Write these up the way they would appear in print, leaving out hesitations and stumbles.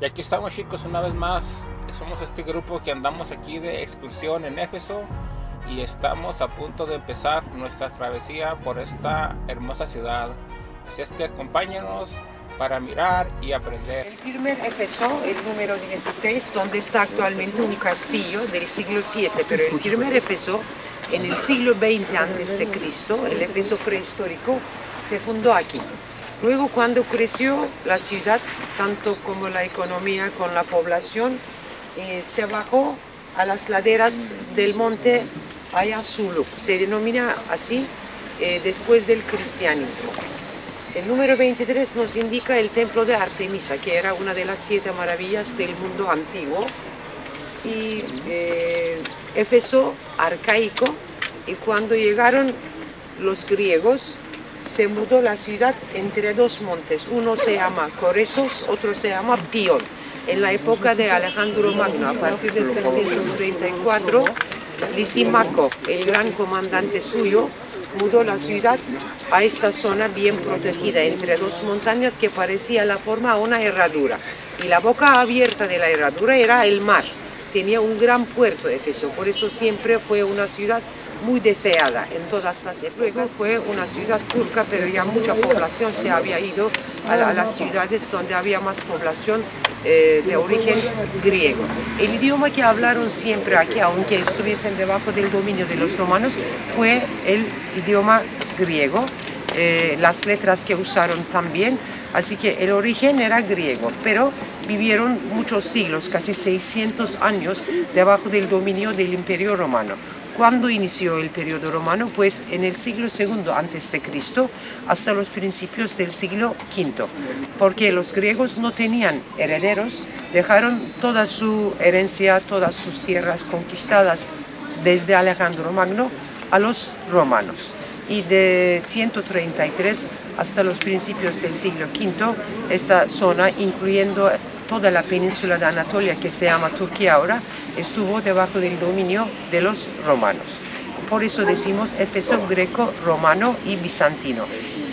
Y aquí estamos, chicos, una vez más. Somos este grupo que andamos aquí de excursión en Éfeso y estamos a punto de empezar nuestra travesía por esta hermosa ciudad. Así es que acompáñanos para mirar y aprender. El primer Éfeso, el número 16, donde está actualmente un castillo del siglo VII, pero el primer Éfeso en el siglo XX a.C., el Éfeso prehistórico, se fundó aquí. Luego, cuando creció la ciudad, tanto como la economía con la población, se bajó a las laderas del monte Ayasulu. Se denomina así después del cristianismo. El número 23 nos indica el templo de Artemisa, que era una de las 7 maravillas del mundo antiguo. Y Éfeso arcaico, y cuando llegaron los griegos, se mudó la ciudad entre dos montes. Uno se llama Coresos, otro se llama Pion. En la época de Alejandro Magno, a partir del 334, Lisímaco, el gran comandante suyo, mudó la ciudad a esta zona bien protegida entre dos montañas que parecía la forma de una herradura. Y la boca abierta de la herradura era el mar. Tenía un gran puerto Éfeso, por eso siempre fue una ciudad muy deseada en todas las épocas. Luego fue una ciudad turca, pero ya mucha población se había ido a las ciudades donde había más población de origen griego. El idioma que hablaron siempre aquí, aunque estuviesen debajo del dominio de los romanos, fue el idioma griego. Las letras que usaron también, así que el origen era griego, pero vivieron muchos siglos, casi 600 años, debajo del dominio del Imperio Romano. ¿Cuándo inició el periodo romano? Pues en el siglo II a.C. hasta los principios del siglo V, porque los griegos no tenían herederos, dejaron toda su herencia, todas sus tierras conquistadas desde Alejandro Magno a los romanos. Y de 133 hasta los principios del siglo V, esta zona, incluyendo toda la península de Anatolia, que se llama Turquía ahora, estuvo debajo del dominio de los romanos. Por eso decimos Éfeso greco-romano y bizantino.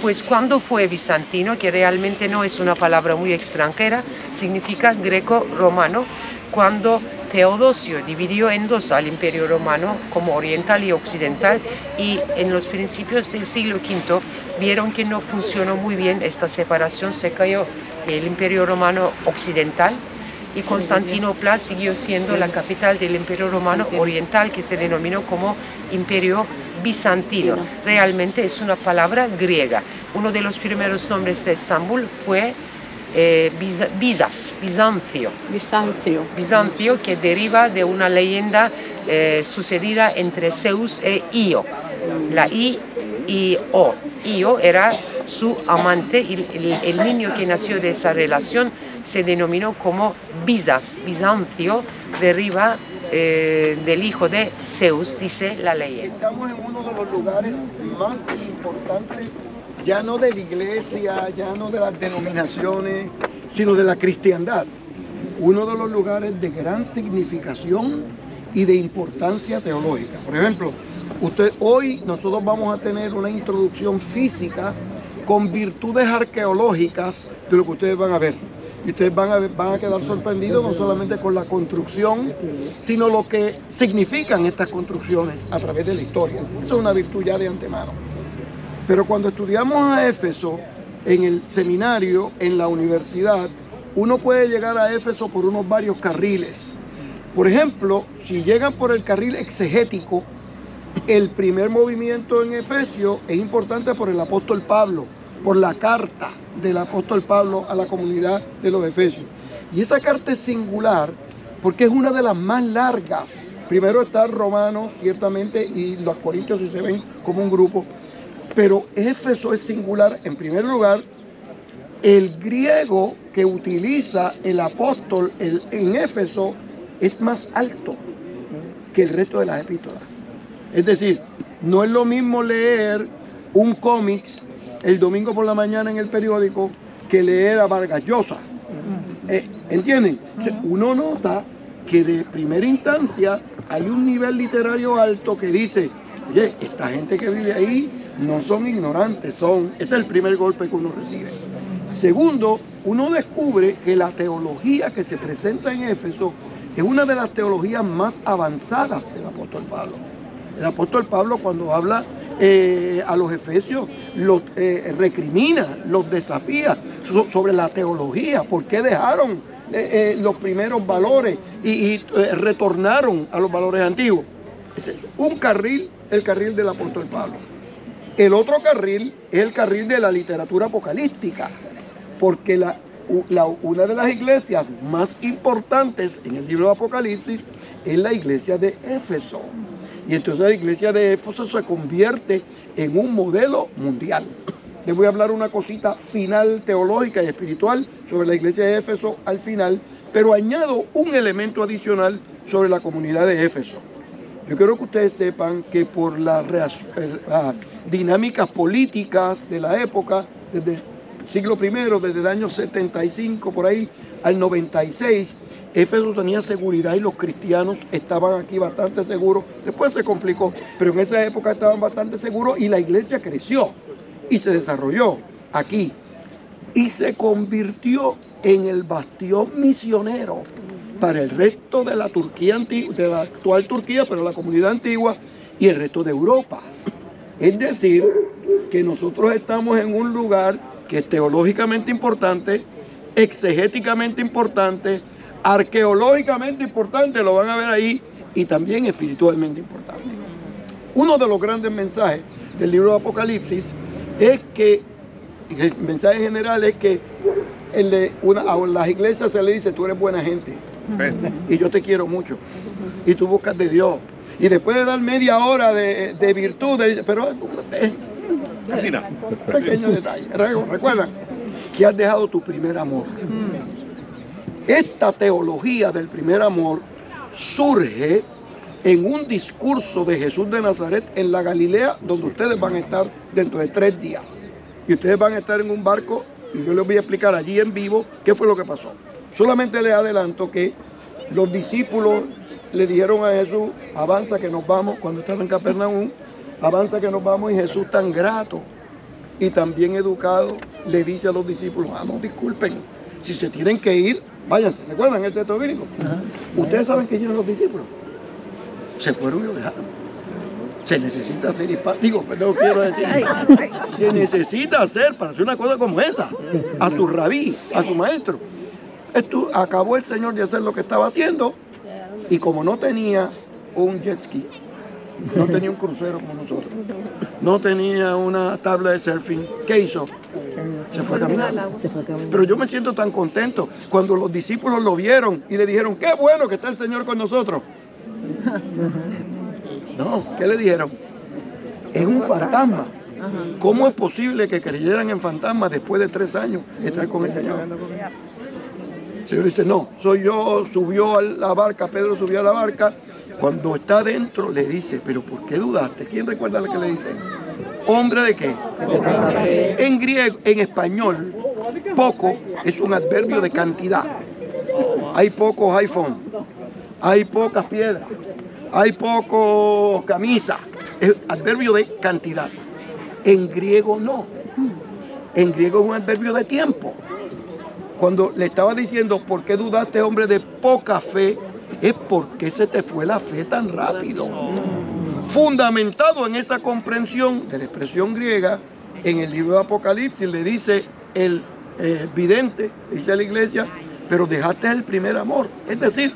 Pues cuando fue bizantino, que realmente no es una palabra muy extranjera, significa greco-romano, cuando Teodosio dividió en dos al Imperio Romano como oriental y occidental, y en los principios del siglo V vieron que no funcionó muy bien esta separación, se cayó el Imperio Romano occidental y Constantinopla siguió siendo la capital del Imperio Romano oriental, que se denominó como Imperio Bizantino. Realmente es una palabra griega. Uno de los primeros nombres de Estambul fue Bizancio, que deriva de una leyenda sucedida entre Zeus e Io. La I y O. Io era su amante y el niño que nació de esa relación se denominó como Bizancio, deriva del hijo de Zeus, dice la leyenda. Estamos en uno de los lugares más importantes, ya no de la iglesia, ya no de las denominaciones, sino de la cristiandad. Uno de los lugares de gran significación y de importancia teológica. Por ejemplo, hoy nosotros vamos a tener una introducción física con virtudes arqueológicas de lo que ustedes van a ver. Y ustedes van a quedar sorprendidos no solamente con la construcción, sino lo que significan estas construcciones a través de la historia. Eso es una virtud ya de antemano. Pero cuando estudiamos a Éfeso, en el seminario, en la universidad, uno puede llegar a Éfeso por unos varios carriles. Por ejemplo, si llegan por el carril exegético, el primer movimiento en Efesio es importante por el apóstol Pablo, por la carta del apóstol Pablo a la comunidad de los Efesios. Y esa carta es singular porque es una de las más largas. Primero está Romanos, ciertamente, y los Corintios se ven como un grupo. Pero Éfeso es singular, en primer lugar, el griego que utiliza el apóstol en Éfeso es más alto que el resto de las epístolas. Es decir, no es lo mismo leer un cómic el domingo por la mañana en el periódico que leer a Vargas Llosa. ¿Entienden? Uno nota que de primera instancia hay un nivel literario alto que dice, oye, esta gente que vive ahí no son ignorantes, ese es el primer golpe que uno recibe. Segundo, uno descubre que la teología que se presenta en Éfeso es una de las teologías más avanzadas del apóstol Pablo. El apóstol Pablo, cuando habla a los efesios, los recrimina, los desafía sobre la teología, por qué dejaron los primeros valores y retornaron a los valores antiguos. Un carril, el carril del apóstol Pablo. El otro carril es el carril de la literatura apocalíptica, porque una de las iglesias más importantes en el libro de Apocalipsis es la iglesia de Éfeso. Y entonces la iglesia de Éfeso se convierte en un modelo mundial. Les voy a hablar una cosita final teológica y espiritual sobre la iglesia de Éfeso al final, pero añado un elemento adicional sobre la comunidad de Éfeso. Yo quiero que ustedes sepan que por las dinámicas políticas de la época, desde el siglo I, desde el año 75 por ahí al 96, Éfeso tenía seguridad y los cristianos estaban aquí bastante seguros. Después se complicó, pero en esa época estaban bastante seguros y la iglesia creció y se desarrolló aquí y se convirtió en el bastión misionero para el resto de la Turquía antigua, de la actual Turquía, pero la comunidad antigua y el resto de Europa. Es decir, que nosotros estamos en un lugar que es teológicamente importante, exegéticamente importante, arqueológicamente importante, lo van a ver ahí, y también espiritualmente importante. Uno de los grandes mensajes del libro de Apocalipsis es que, el mensaje general es que a las iglesias se le dice: tú eres buena gente y yo te quiero mucho y tú buscas de Dios, y después de dar media hora de virtud, dice, pero pequeño detalle, recuerda que has dejado tu primer amor. Esta teología del primer amor surge en un discurso de Jesús de Nazaret en la Galilea, donde ustedes van a estar dentro de 3 días. Y ustedes van a estar en un barco, y yo les voy a explicar allí en vivo qué fue lo que pasó. Solamente les adelanto que los discípulos le dijeron a Jesús: avanza que nos vamos, cuando estaban en Capernaum, avanza que nos vamos, y Jesús, tan grato y tan bien educado, le dice a los discípulos: no, disculpen, si se tienen que ir, váyanse. ¿Recuerdan el texto bíblico? Ustedes saben que hicieron los discípulos. Se fueron y lo dejaron. Se necesita hacer se necesita hacer para hacer una cosa como esa a su rabí, a su maestro. Acabó el Señor de hacer lo que estaba haciendo, y como no tenía un jet ski, no tenía un crucero como nosotros, no tenía una tabla de surfing, ¿qué hizo? Se fue a caminar. Pero yo me siento tan contento cuando los discípulos lo vieron y le dijeron: qué bueno que está el Señor con nosotros. No, ¿qué le dijeron? Es un fantasma. ¿Cómo es posible que creyeran en fantasmas después de 3 años estar con el Señor? El Señor dice: no, soy yo. Subió a la barca, Pedro subió a la barca. Cuando está dentro le dice: pero ¿por qué dudaste? ¿Quién recuerda lo que le dice? ¿Hombre de qué? En griego, en español, poco es un adverbio de cantidad. Hay pocos iPhone, hay pocas piedras, hay pocos camisas. Es adverbio de cantidad. En griego no. En griego es un adverbio de tiempo. Cuando le estaba diciendo: ¿por qué dudaste, hombre de poca fe? Es porque se te fue la fe tan rápido. Fundamentado en esa comprensión de la expresión griega, en el libro de Apocalipsis le dice el vidente, le dice a la iglesia: pero dejaste el primer amor. Es decir,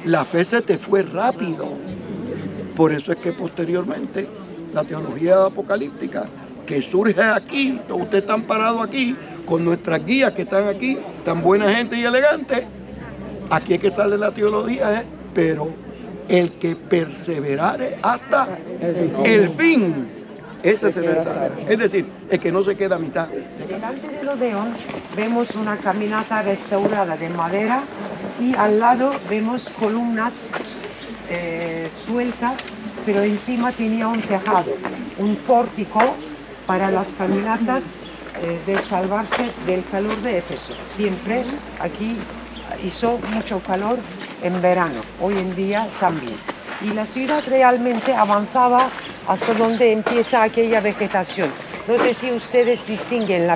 la fe se te fue rápido. Por eso es que posteriormente la teología apocalíptica que surge aquí, todos ustedes están parados aquí con nuestras guías que están aquí, tan buena gente y elegante. Aquí es que sale la teología, pero el que perseverare hasta el fin, ese es el mensaje. Es decir, el que no se queda a mitad. Delante del Odeón vemos una caminata restaurada de madera, y al lado vemos columnas sueltas, pero encima tenía un tejado, un pórtico para las caminatas de salvarse del calor de Éfeso. Siempre aquí hizo mucho calor en verano, hoy en día también. Y la ciudad realmente avanzaba hasta donde empieza aquella vegetación. No sé si ustedes distinguen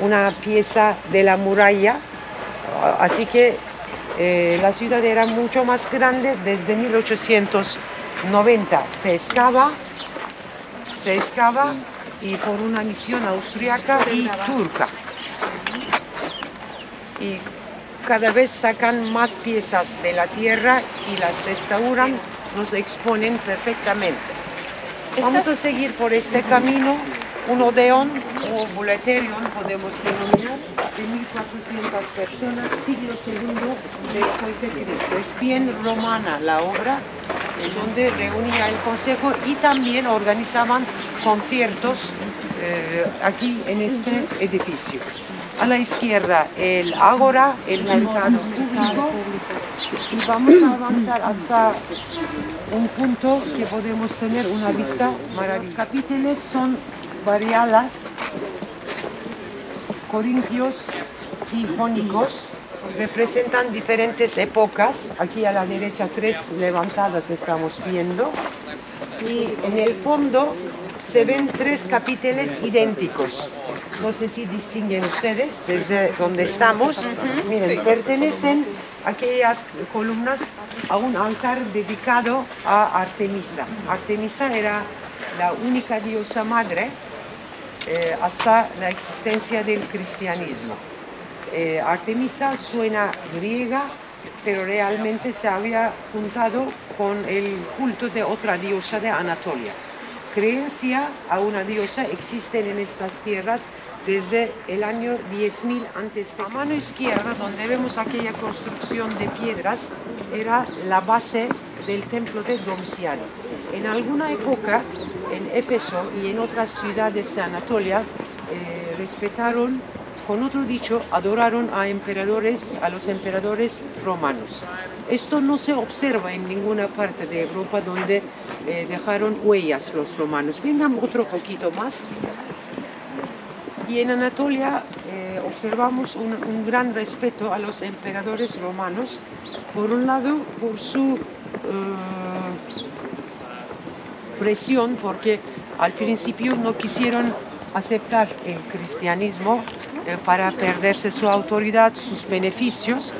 una pieza de la muralla, así que la ciudad era mucho más grande. Desde 1890 se excava y por una misión austriaca y turca. Y cada vez sacan más piezas de la tierra y las restauran, nos exponen perfectamente. Vamos a seguir por este camino, un odeón o boleterion podemos denominar, de 1400 personas, siglo II después de Cristo. Es bien romana la obra, en donde reunía el consejo y también organizaban conciertos aquí en este edificio. A la izquierda el ágora, el mercado público, y vamos a avanzar hasta un punto que podemos tener una vista maravillosa. Los capiteles son variadas, corintios y jónicos, representan diferentes épocas. Aquí a la derecha 3 levantadas estamos viendo, y en el fondo se ven 3 capiteles idénticos. No sé si distinguen ustedes desde donde estamos. Miren, pertenecen aquellas columnas a un altar dedicado a Artemisa. Artemisa era la única diosa madre hasta la existencia del cristianismo. Artemisa suena griega, pero realmente se había juntado con el culto de otra diosa de Anatolia. Creencia a una diosa existen en estas tierras desde el año 10.000 a.C. A mano izquierda, donde vemos aquella construcción de piedras, era la base del templo de Domiciano. En alguna época, en Éfeso y en otras ciudades de Anatolia, respetaron, con otro dicho, adoraron a los emperadores romanos. Esto no se observa en ninguna parte de Europa donde dejaron huellas los romanos. Vengan otro poquito más. Y en Anatolia observamos un gran respeto a los emperadores romanos, por un lado por su presión, porque al principio no quisieron aceptar el cristianismo para perderse su autoridad, sus beneficios,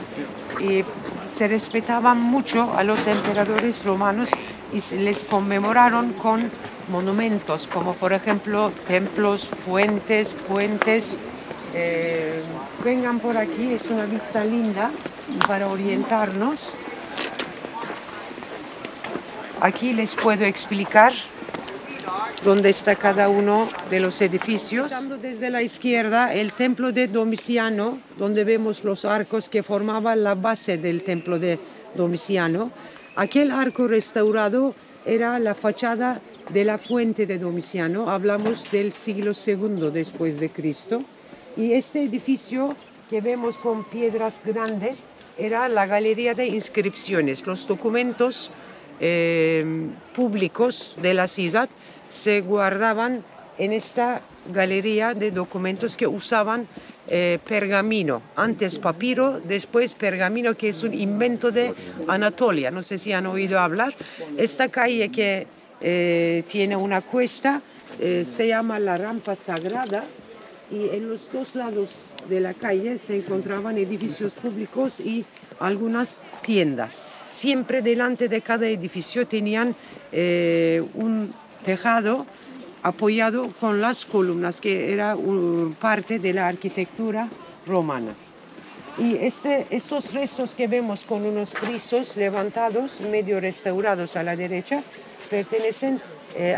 y se respetaban mucho a los emperadores romanos y se les conmemoraron con monumentos, como por ejemplo templos, fuentes, puentes. Vengan por aquí, es una vista linda para orientarnos. Aquí les puedo explicar dónde está cada uno de los edificios. Empezando desde la izquierda, el templo de Domiciano, donde vemos los arcos que formaban la base del templo de Domiciano. Aquel arco restaurado era la fachada de la fuente de Domiciano. Hablamos del siglo II después de Cristo. Y este edificio que vemos con piedras grandes era la galería de inscripciones. Los documentos públicos de la ciudad se guardaban en esta galería de documentos que usaban pergamino, antes papiro, después pergamino, que es un invento de Anatolia. No sé si han oído hablar. Esta calle que tiene una cuesta se llama la Rampa Sagrada, y en los dos lados de la calle se encontraban edificios públicos y algunas tiendas. Siempre delante de cada edificio tenían un tejado apoyado con las columnas, que era parte de la arquitectura romana. Y estos restos que vemos con unos frisos levantados, medio restaurados a la derecha, pertenecen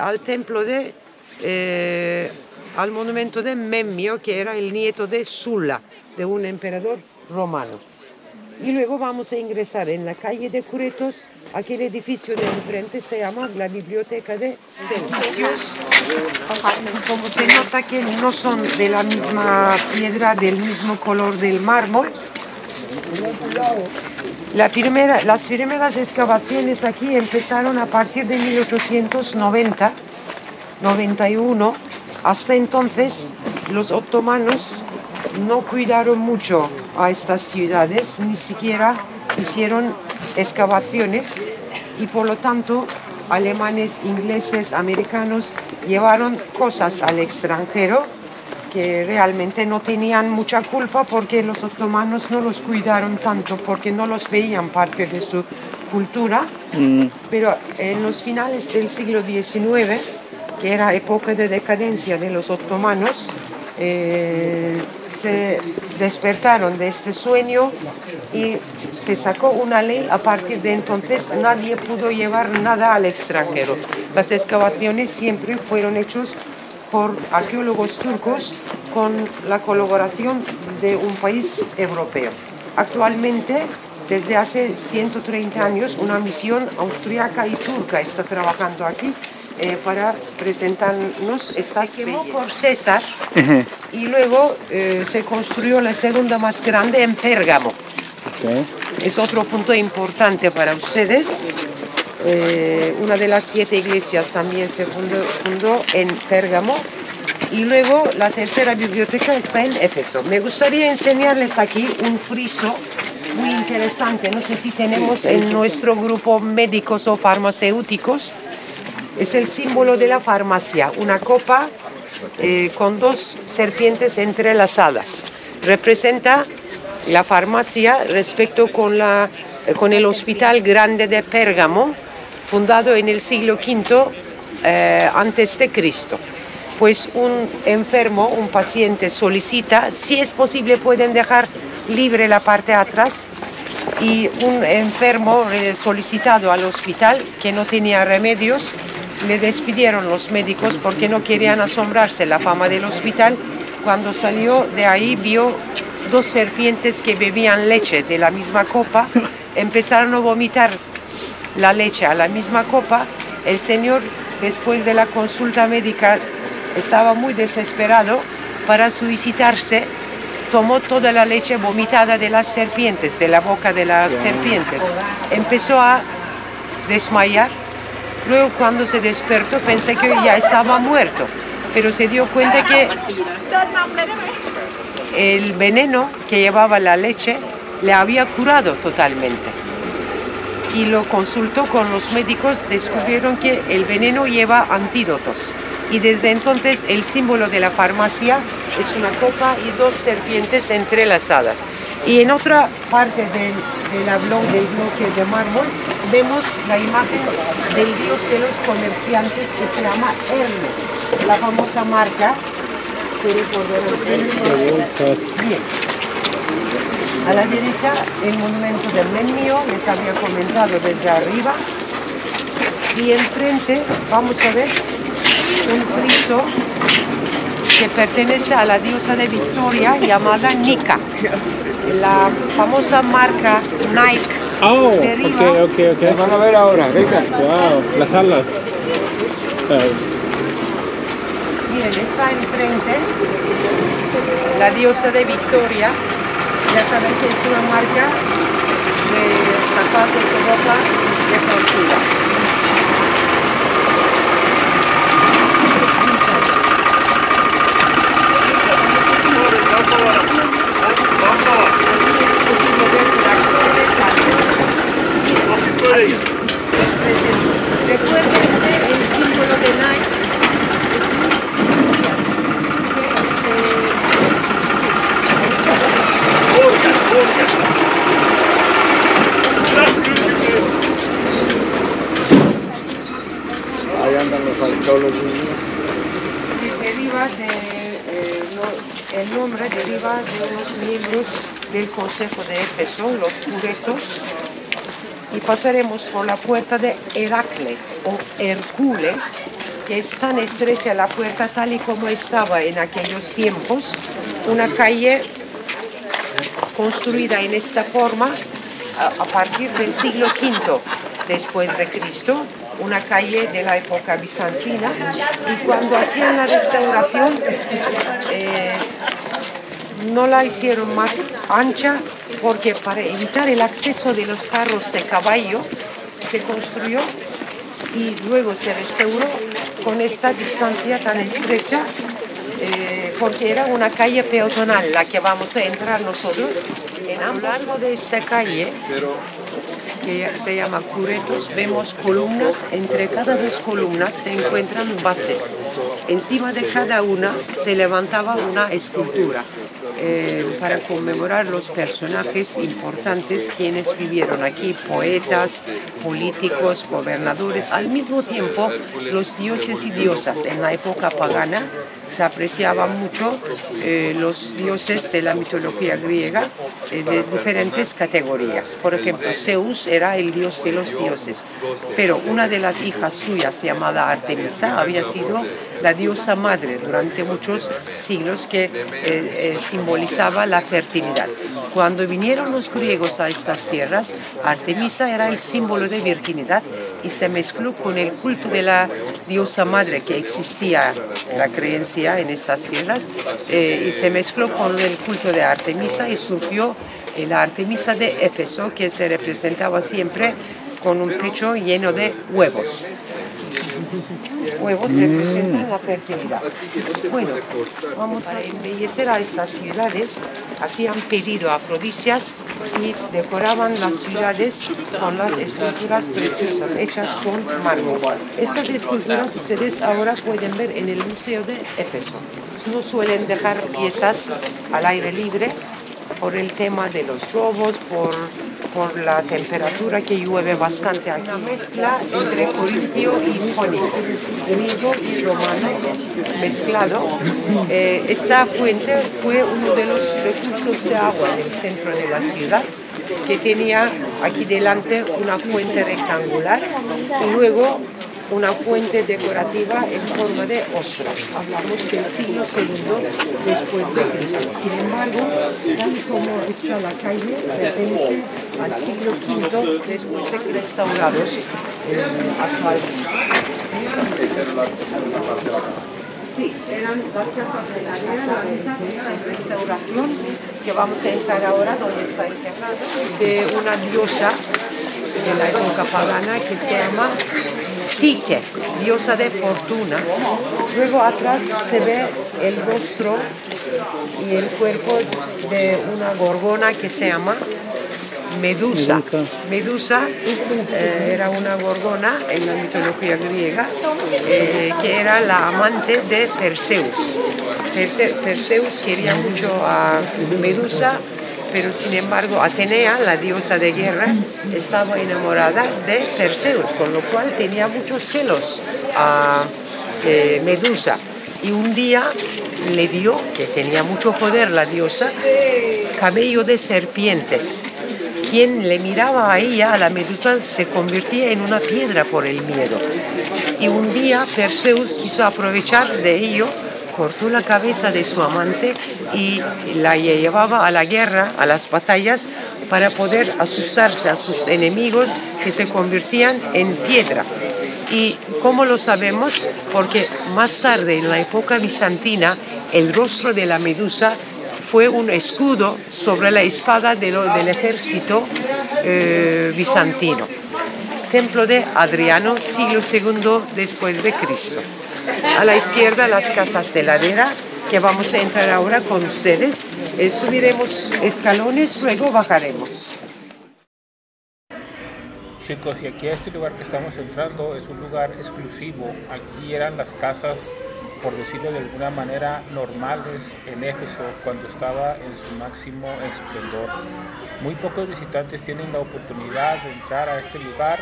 al templo al monumento de Memmio, que era el nieto de Sulla, de un emperador romano. Y luego vamos a ingresar en la calle de Curetos. Aquel edificio de enfrente se llama la Biblioteca de Servicios. Como se nota que no son de la misma piedra, del mismo color del mármol. Las primeras excavaciones aquí empezaron a partir de 1890-91. Hasta entonces los otomanos no cuidaron mucho a estas ciudades, ni siquiera hicieron excavaciones, y por lo tanto alemanes, ingleses, americanos llevaron cosas al extranjero que realmente no tenían mucha culpa porque los otomanos no los cuidaron tanto, porque no los veían parte de su cultura. Pero en los finales del siglo XIX, que era época de decadencia de los otomanos, se despertaron de este sueño y se sacó una ley. A partir de entonces nadie pudo llevar nada al extranjero. Las excavaciones siempre fueron hechas por arqueólogos turcos con la colaboración de un país europeo. Actualmente, desde hace 130 años, una misión austriaca y turca está trabajando aquí para presentarnos esta quemó por César y luego se construyó la segunda más grande en Pérgamo. Es otro punto importante para ustedes. Una de las 7 iglesias también se fundó en Pérgamo y luego la tercera biblioteca está en Éfeso. Me gustaría enseñarles aquí un friso muy interesante. No sé si tenemos en nuestro grupo médicos o farmacéuticos. Es el símbolo de la farmacia, una copa con 2 serpientes entrelazadas. Representa la farmacia respecto con el Hospital Grande de Pérgamo, fundado en el siglo V antes de Cristo. Pues un enfermo, un paciente solicita, si es posible pueden dejar libre la parte de atrás, y un enfermo solicitado al hospital que no tenía remedios, le despidieron los médicos porque no querían asombrarse la fama del hospital. Cuando salió de ahí vio 2 serpientes que bebían leche de la misma copa, empezaron a vomitar la leche a la misma copa. El señor, después de la consulta médica, estaba muy desesperado. Para suicidarse, tomó toda la leche vomitada de las serpientes, de la boca de las serpientes. Empezó a desmayar. Luego, cuando se despertó, pensé que ya estaba muerto, pero se dio cuenta que el veneno que llevaba la leche le había curado totalmente. Y lo consultó con los médicos, descubrieron que el veneno lleva antídotos. Y desde entonces el símbolo de la farmacia es una copa y 2 serpientes entrelazadas. Y en otra parte del bloque de mármol vemos la imagen del dios de los comerciantes que se llama Hermes, la famosa marca. Bien. A la derecha el monumento del Menmio, les había comentado desde arriba. Y enfrente vamos a ver un friso que pertenece a la diosa de Victoria llamada Nika. La famosa marca Nike. Oh, deriva. La van a ver ahora, venga. Wow, las alas. Miren, está enfrente la diosa de Victoria. Ya saben que es una marca de zapatos o ropa deportiva. Recuérdense el símbolo de Nike. Ahí andan los arqueólogos. El nombre deriva de los miembros del Consejo de Éfeso, los puretos, y pasaremos por la puerta de Heracles o Hércules, que es tan estrecha la puerta tal y como estaba en aquellos tiempos, una calle construida en esta forma a partir del siglo V después de Cristo, una calle de la época bizantina, y cuando hacían la restauración no la hicieron más ancha porque para evitar el acceso de los carros de caballo se construyó y luego se restauró con esta distancia tan estrecha porque era una calle peatonal la que vamos a entrar nosotros a lo largo de esta calle, que se llama Curetos, vemos columnas. Entre cada dos columnas se encuentran bases. Encima de cada una se levantaba una escultura para conmemorar los personajes importantes quienes vivieron aquí, poetas, políticos, gobernadores. Al mismo tiempo, los dioses y diosas. En la época pagana se apreciaban mucho los dioses de la mitología griega de diferentes categorías. Por ejemplo, Zeus era el dios de los dioses, pero una de las hijas suyas, llamada Artemisa, había sido la diosa madre durante muchos siglos, que simbolizaba la fertilidad. Cuando vinieron los griegos a estas tierras, Artemisa era el símbolo de virginidad y se mezcló con el culto de la diosa madre que existía, la creencia en estas tierras, y se mezcló con el culto de Artemisa y surgió la Artemisa de Éfeso, que se representaba siempre con un pecho lleno de huevos. Huevos representan la fertilidad. Bueno, para embellecer a estas ciudades, hacían pedido a afrodisias y decoraban las ciudades con las esculturas preciosas hechas con mármol. Estas esculturas ustedes ahora pueden ver en el Museo de Éfeso. No suelen dejar piezas al aire libre por el tema de los robos, por la temperatura, que llueve bastante aquí. Una mezcla entre corintio y jónico, griego y romano mezclado. Esta fuente fue uno de los recursos de agua del centro de la ciudad, que tenía aquí delante una fuente rectangular y luego una fuente decorativa en forma de ostras. Hablamos del siglo II después de Cristo. Sin embargo, tal como está la calle, pertenece al siglo V después de que restaurados actualmente. Sí, eran las casas de la era, la mitad está en restauración, que vamos a entrar ahora donde está enterrado, de una diosa de la época pagana que se llama Tique, diosa de fortuna. Luego atrás se ve el rostro y el cuerpo de una gorgona que se llama Medusa. Medusa era una gorgona en la mitología griega que era la amante de Perseus. Perseus quería mucho a Medusa, pero sin embargo Atenea, la diosa de guerra, estaba enamorada de Perseus, con lo cual tenía muchos celos a Medusa. Y un día le dio, que tenía mucho poder la diosa, cabello de serpientes. Quien le miraba a ella, a la Medusa, se convertía en una piedra por el miedo. Y un día Perseus quiso aprovechar de ello, cortó la cabeza de su amante y la llevaba a la guerra, a las batallas, para poder asustarse a sus enemigos, que se convertían en piedra. ¿Y cómo lo sabemos? Porque más tarde, en la época bizantina, el rostro de la Medusa fue un escudo sobre la espada del ejército bizantino. Templo de Adriano, siglo II después de Cristo. A la izquierda las casas de ladera, que vamos a entrar ahora con ustedes. Subiremos escalones, luego bajaremos. Chicos, y aquí este lugar que estamos entrando es un lugar exclusivo. Aquí eran las casas, por decirlo de alguna manera, normales en Éfeso cuando estaba en su máximo esplendor. Muy pocos visitantes tienen la oportunidad de entrar a este lugar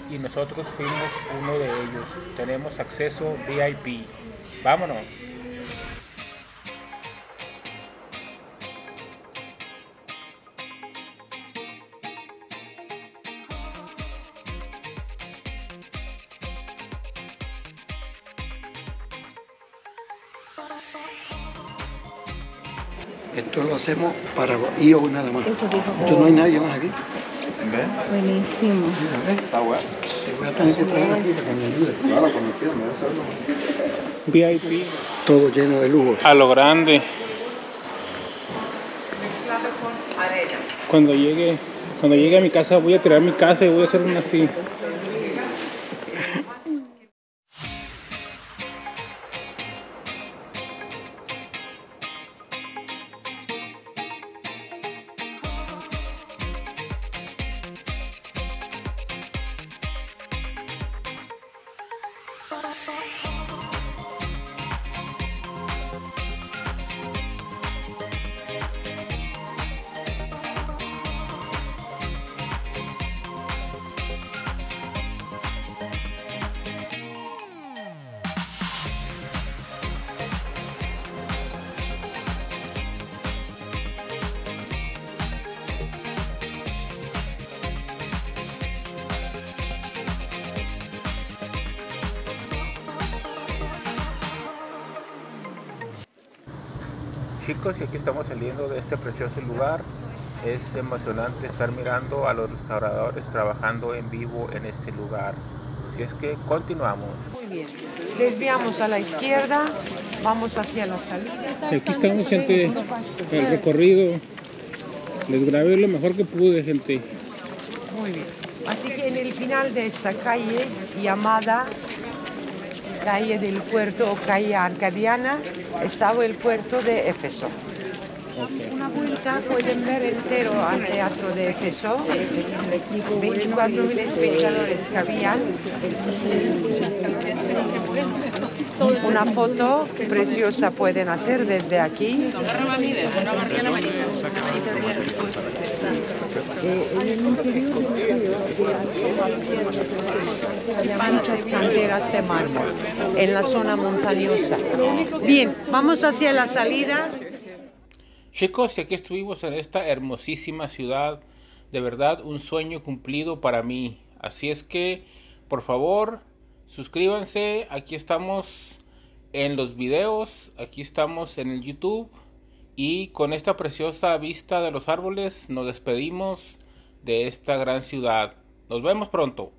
y nosotros fuimos uno de ellos. Tenemos acceso VIP. ¡Vámonos! Esto lo hacemos para IO nada más. Esto no hay nadie más aquí. Buenísimo. Está bueno. Voy a tener que traer aquí para que me ayude. Claro, cuando quiera, me va a hacerlo. VIP. Todo lleno de lujos. A lo grande. Mezclado con arena. Cuando llegue a mi casa voy a tirar mi casa y voy a hacer una así. Chicos, y aquí estamos saliendo de este precioso lugar. Es emocionante estar mirando a los restauradores trabajando en vivo en este lugar. Así es que continuamos. Muy bien. Desviamos a la izquierda, vamos hacia la salida. Aquí estamos, gente, el recorrido. Les grabé lo mejor que pude, gente. Muy bien. Así que en el final de esta calle llamada calle del puerto o calle Arcadiana estaba el puerto de Éfeso. Una vuelta pueden ver entero al teatro de Éfeso, 24.000 espectadores que habían. Una foto preciosa pueden hacer desde aquí. En el interior había muchas canteras de mármol en la zona montañosa. Bien, vamos hacia la salida. Chicos, y aquí estuvimos en esta hermosísima ciudad. De verdad, un sueño cumplido para mí. Así es que, por favor, suscríbanse. Aquí estamos en los videos. Aquí estamos en el YouTube. Y con esta preciosa vista de los árboles, nos despedimos de esta gran ciudad. Nos vemos pronto.